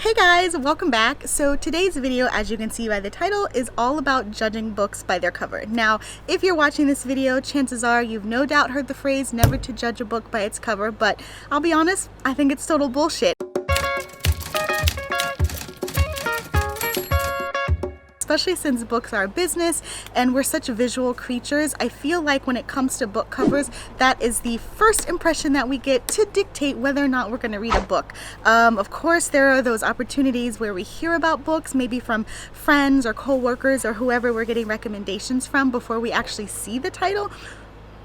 Hey guys, welcome back. So today's video, as you can see by the title, is all about judging books by their cover. Now, if you're watching this video, chances are you've no doubt heard the phrase never to judge a book by its cover, but I'll be honest, I think it's total bullshit. Especially since books are a business and we're such visual creatures, I feel like when it comes to book covers, that is the first impression that we get to dictate whether or not we're going to read a book. Of course, there are those opportunities where we hear about books, maybe from friends or co-workers or whoever we're getting recommendations from before we actually see the title.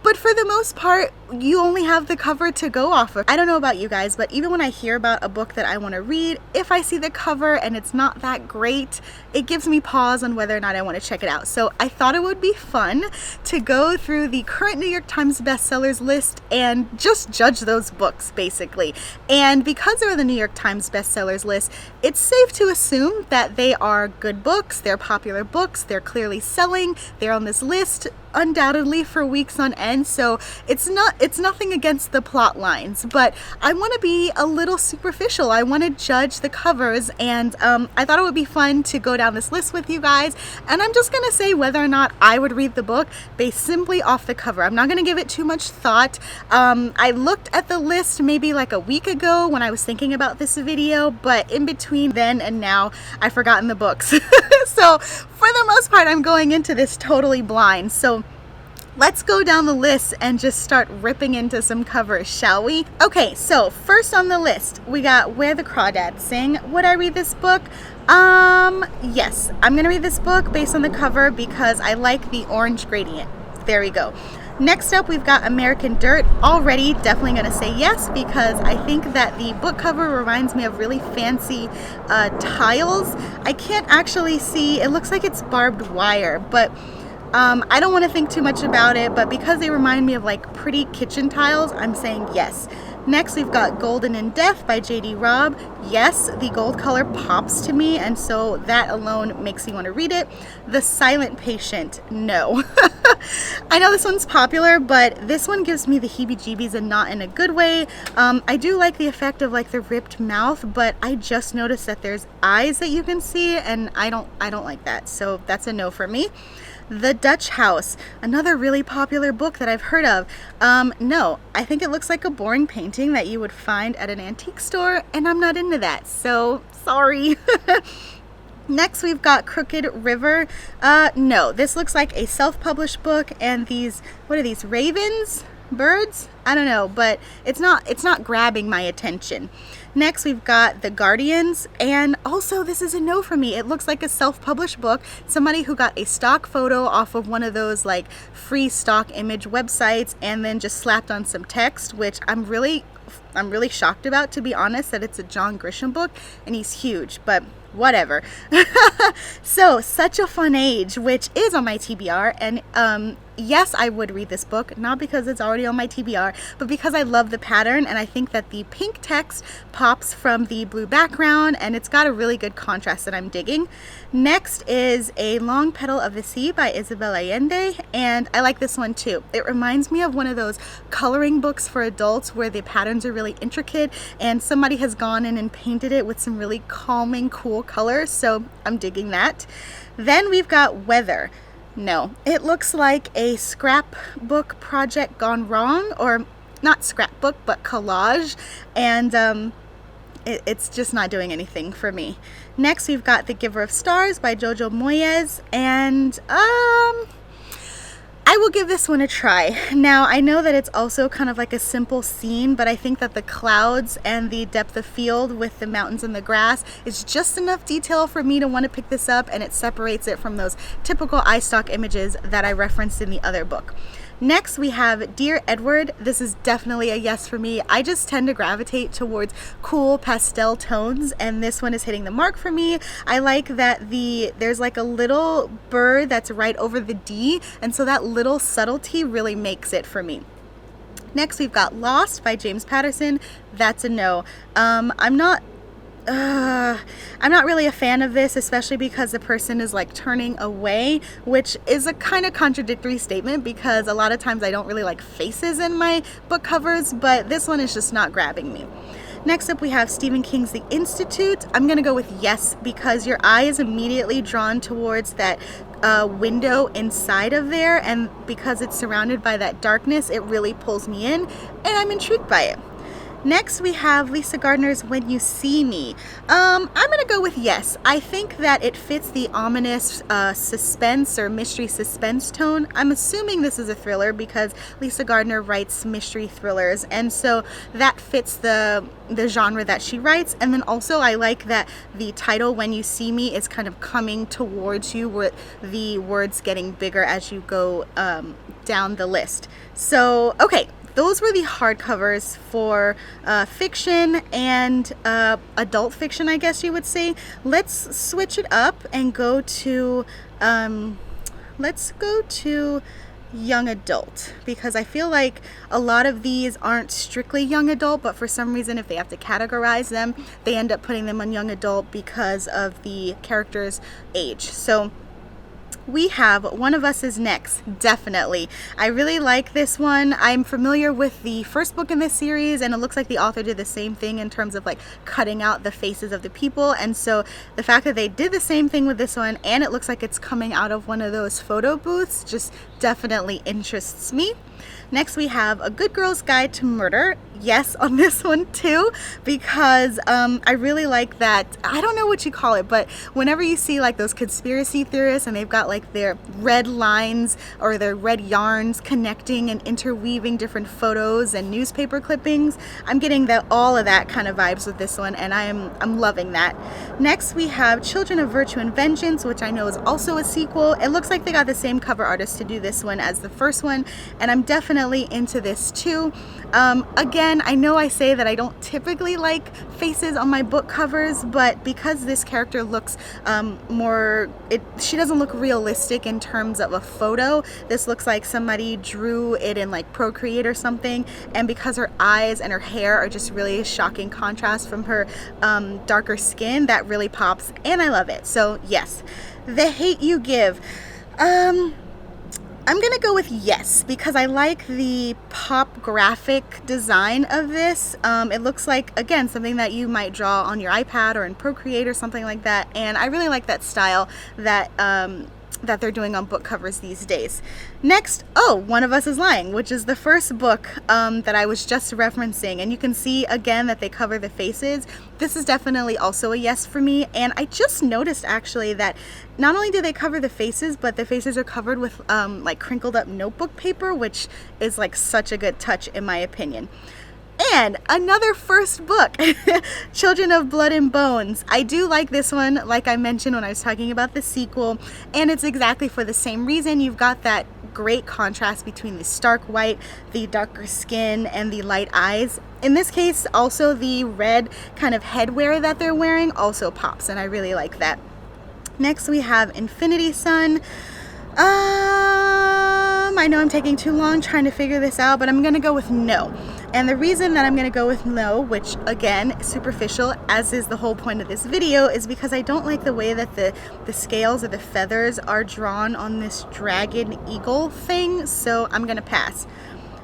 But for the most part, you only have the cover to go off of. I don't know about you guys, but even when I hear about a book that I want to read, if I see the cover and it's not that great, it gives me pause on whether or not I want to check it out. So I thought it would be fun to go through the current New York Times bestsellers list and just judge those books, basically. And because they're on the New York Times bestsellers list, it's safe to assume that they are good books, they're popular books, they're clearly selling, they're on this list undoubtedly for weeks on end. So it's nothing against the plot lines, but I want to be a little superficial. I want to judge the covers, and I thought it would be fun to go down this list with you guys, and I'm just gonna say whether or not I would read the book based simply off the cover. I'm not gonna give it too much thought. I looked at the list maybe like a week ago when I was thinking about this video, but in between then and now I've forgotten the books. So for the most part, I'm going into this totally blind. So let's go down the list and just start ripping into some covers, shall we? Okay, so first on the list, we got Where the Crawdads Sing. Would I read this book? Yes, I'm gonna read this book based on the cover because I like the orange gradient. There we go. Next up, we've got American Dirt. Already definitely going to say yes because I think that the book cover reminds me of really fancy tiles. I can't actually see, it looks like it's barbed wire, but I don't want to think too much about it, but because they remind me of like pretty kitchen tiles, I'm saying yes. Next, we've got Golden in Death by J.D. Robb. Yes, the gold color pops to me, and so that alone makes me want to read it. The Silent Patient, no. I know this one's popular, but this one gives me the heebie-jeebies and not in a good way. I do like the effect of like the ripped mouth, but I just noticed that there's eyes that you can see, and I don't like that, so that's a no for me. The Dutch House, another really popular book that I've heard of. No, I think it looks like a boring painting that you would find at an antique store, and I'm not into that, so sorry. Next, we've got Crooked River. No, this looks like a self-published book, and these, what are these, ravens? Birds? I don't know, but it's not grabbing my attention. Next, we've got The Guardians, and also this is a no for me. It looks like a self-published book, somebody who got a stock photo off of one of those like free stock image websites and then just slapped on some text, which I'm really shocked about, to be honest, that it's a John Grisham book and he's huge, but whatever. So, Such a Fun Age, which is on my TBR, and yes, I would read this book, not because it's already on my TBR, but because I love the pattern, and I think that the pink text pops from the blue background, and it's got a really good contrast that I'm digging. Next is A Long Petal of the Sea by Isabel Allende, and I like this one too. It reminds me of one of those coloring books for adults where the patterns are really intricate, and somebody has gone in and painted it with some really calming, cool colors, so I'm digging that. Then we've got Weather. No, it looks like a scrapbook project gone wrong, or not scrapbook, but collage, and it's just not doing anything for me. Next, we've got The Giver of Stars by Jojo Moyes, and I will give this one a try. Now, I know that it's also kind of like a simple scene, but I think that the clouds and the depth of field with the mountains and the grass is just enough detail for me to want to pick this up, and it separates it from those typical iStock images that I referenced in the other book. Next, we have Dear Edward. This is definitely a yes for me. I just tend to gravitate towards cool pastel tones, and this one is hitting the mark for me. I like that there's like a little bird that's right over the D, and so that little subtlety really makes it for me. Next, we've got Lost by James Patterson. That's a no. I'm not really a fan of this, especially because the person is like turning away, which is a kind of contradictory statement because a lot of times I don't really like faces in my book covers, but this one is just not grabbing me. Next up we have Stephen King's The Institute. I'm gonna go with yes, because your eye is immediately drawn towards that window inside of there, and because it's surrounded by that darkness, it really pulls me in and I'm intrigued by it. Next we have Lisa Gardner's When You See Me. I'm gonna go with yes. I think that it fits the ominous suspense or mystery suspense tone. I'm assuming this is a thriller because Lisa Gardner writes mystery thrillers, and so that fits the genre that she writes. And then also I like that the title When You See Me is kind of coming towards you with the words getting bigger as you go down the list. So okay, those were the hardcovers for fiction and adult fiction, I guess you would say. Let's switch it up and go to young adult, because I feel like a lot of these aren't strictly young adult, but for some reason if they have to categorize them, they end up putting them on young adult because of the character's age. So we have One of Us Is Next, definitely. I really like this one. I'm familiar with the first book in this series, and it looks like the author did the same thing in terms of like cutting out the faces of the people, and so the fact that they did the same thing with this one, and it looks like it's coming out of one of those photo booths, just definitely interests me. Next we have A Good Girl's Guide to Murder. Yes, on this one too, because I really like that, I don't know what you call it, but whenever you see like those conspiracy theorists and they've got like their red lines or their red yarns connecting and interweaving different photos and newspaper clippings, I'm getting all of that kind of vibes with this one, and I'm loving that. Next we have Children of Virtue and Vengeance, which I know is also a sequel. It looks like they got the same cover artist to do this one as the first one, and I'm definitely into this too. Again, I know I say that I don't typically like faces on my book covers, but because this character looks she doesn't look realistic in terms of a photo. This looks like somebody drew it in like Procreate or something, and because her eyes and her hair are just really a shocking contrast from her darker skin, that really pops, and I love it. So yes. The Hate You Give. I'm gonna go with yes, because I like the pop graphic design of this. It looks like, again, something that you might draw on your iPad or in Procreate or something like that, and I really like that style that that they're doing on book covers these days. Next, One of Us Is Lying, which is the first book that I was just referencing, and you can see again that they cover the faces. This is definitely also a yes for me, and I just noticed actually that not only do they cover the faces, but the faces are covered with like crinkled up notebook paper, which is like such a good touch in my opinion. And another first book, Children of Blood and Bones. I do like this one, like I mentioned when I was talking about the sequel, and it's exactly for the same reason. You've got that great contrast between the stark white, the darker skin, and the light eyes. In this case, also the red kind of headwear that they're wearing also pops, and I really like that. Next we have Infinity Sun. I know I'm taking too long trying to figure this out, but I'm gonna go with no. And the reason that I'm gonna go with no, which again, superficial, as is the whole point of this video, is because I don't like the way that the scales or the feathers are drawn on this dragon eagle thing, so I'm gonna pass.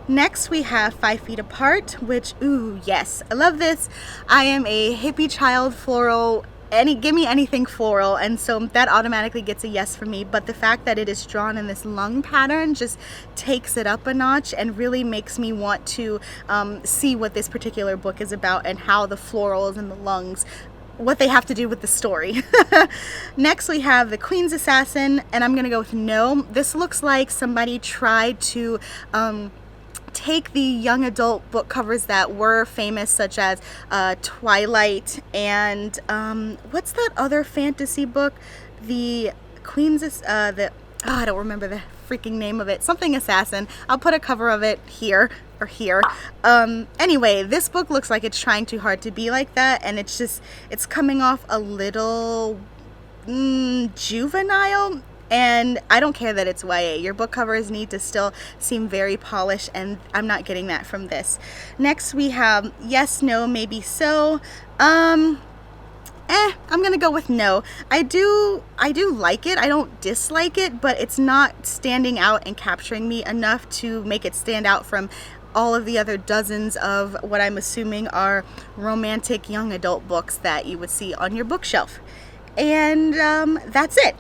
Next we have 5 Feet Apart, which, ooh, yes, I love this. I am a hippie child floral. Give me anything floral, and so that automatically gets a yes for me, but the fact that it is drawn in this lung pattern just takes it up a notch and really makes me want to see what this particular book is about and how the florals and the lungs, what they have to do with the story. Next we have The Queen's Assassin, and I'm gonna go with no. This looks like somebody tried to take the young adult book covers that were famous, such as Twilight and what's that other fantasy book? The Queen's I don't remember the freaking name of it. Something Assassin. I'll put a cover of it here or here. Anyway, this book looks like it's trying too hard to be like that, and it's coming off a little juvenile. And I don't care that it's YA. Your book covers need to still seem very polished, and I'm not getting that from this. Next we have Yes, No, Maybe So. I'm gonna go with no. I do like it. I don't dislike it, but it's not standing out and capturing me enough to make it stand out from all of the other dozens of what I'm assuming are romantic young adult books that you would see on your bookshelf. And that's it.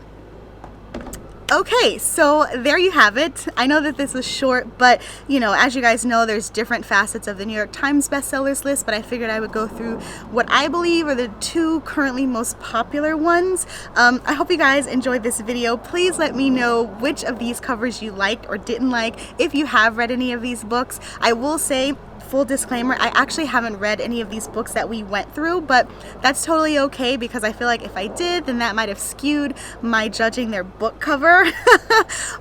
Okay, so there you have it. I know that this was short, but you know, as you guys know, there's different facets of the New York Times bestsellers list, but I figured I would go through what I believe are the 2 currently most popular ones. I hope you guys enjoyed this video. Please let me know which of these covers you liked or didn't like, if you have read any of these books. I will say, full disclaimer, I actually haven't read any of these books that we went through, but that's totally okay, because I feel like if I did, then that might have skewed my judging their book cover.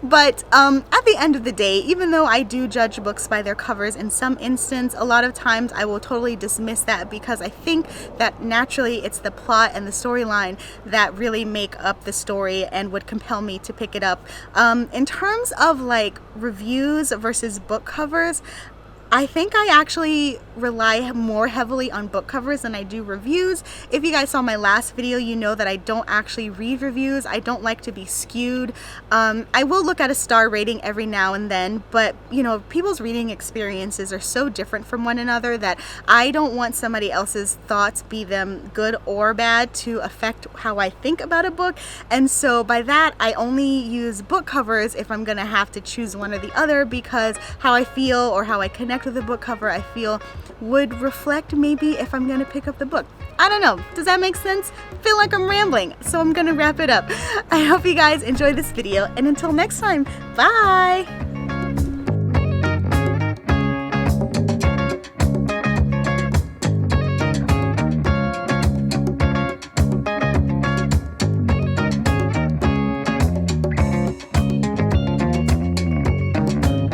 But at the end of the day, even though I do judge books by their covers in some instance, a lot of times I will totally dismiss that, because I think that naturally it's the plot and the storyline that really make up the story and would compel me to pick it up. In terms of like reviews versus book covers, I think I actually rely more heavily on book covers than I do reviews. If you guys saw my last video, you know that I don't actually read reviews. I don't like to be skewed. I will look at a star rating every now and then, but you know, people's reading experiences are so different from one another that I don't want somebody else's thoughts, be them good or bad, to affect how I think about a book. And so by that, I only use book covers if I'm gonna have to choose one or the other, because how I feel or how I connect with the book cover, I feel would reflect maybe if I'm gonna pick up the book. I don't know, does that make sense? I feel like I'm rambling, so I'm gonna wrap it up. I hope you guys enjoyed this video, and until next time, bye!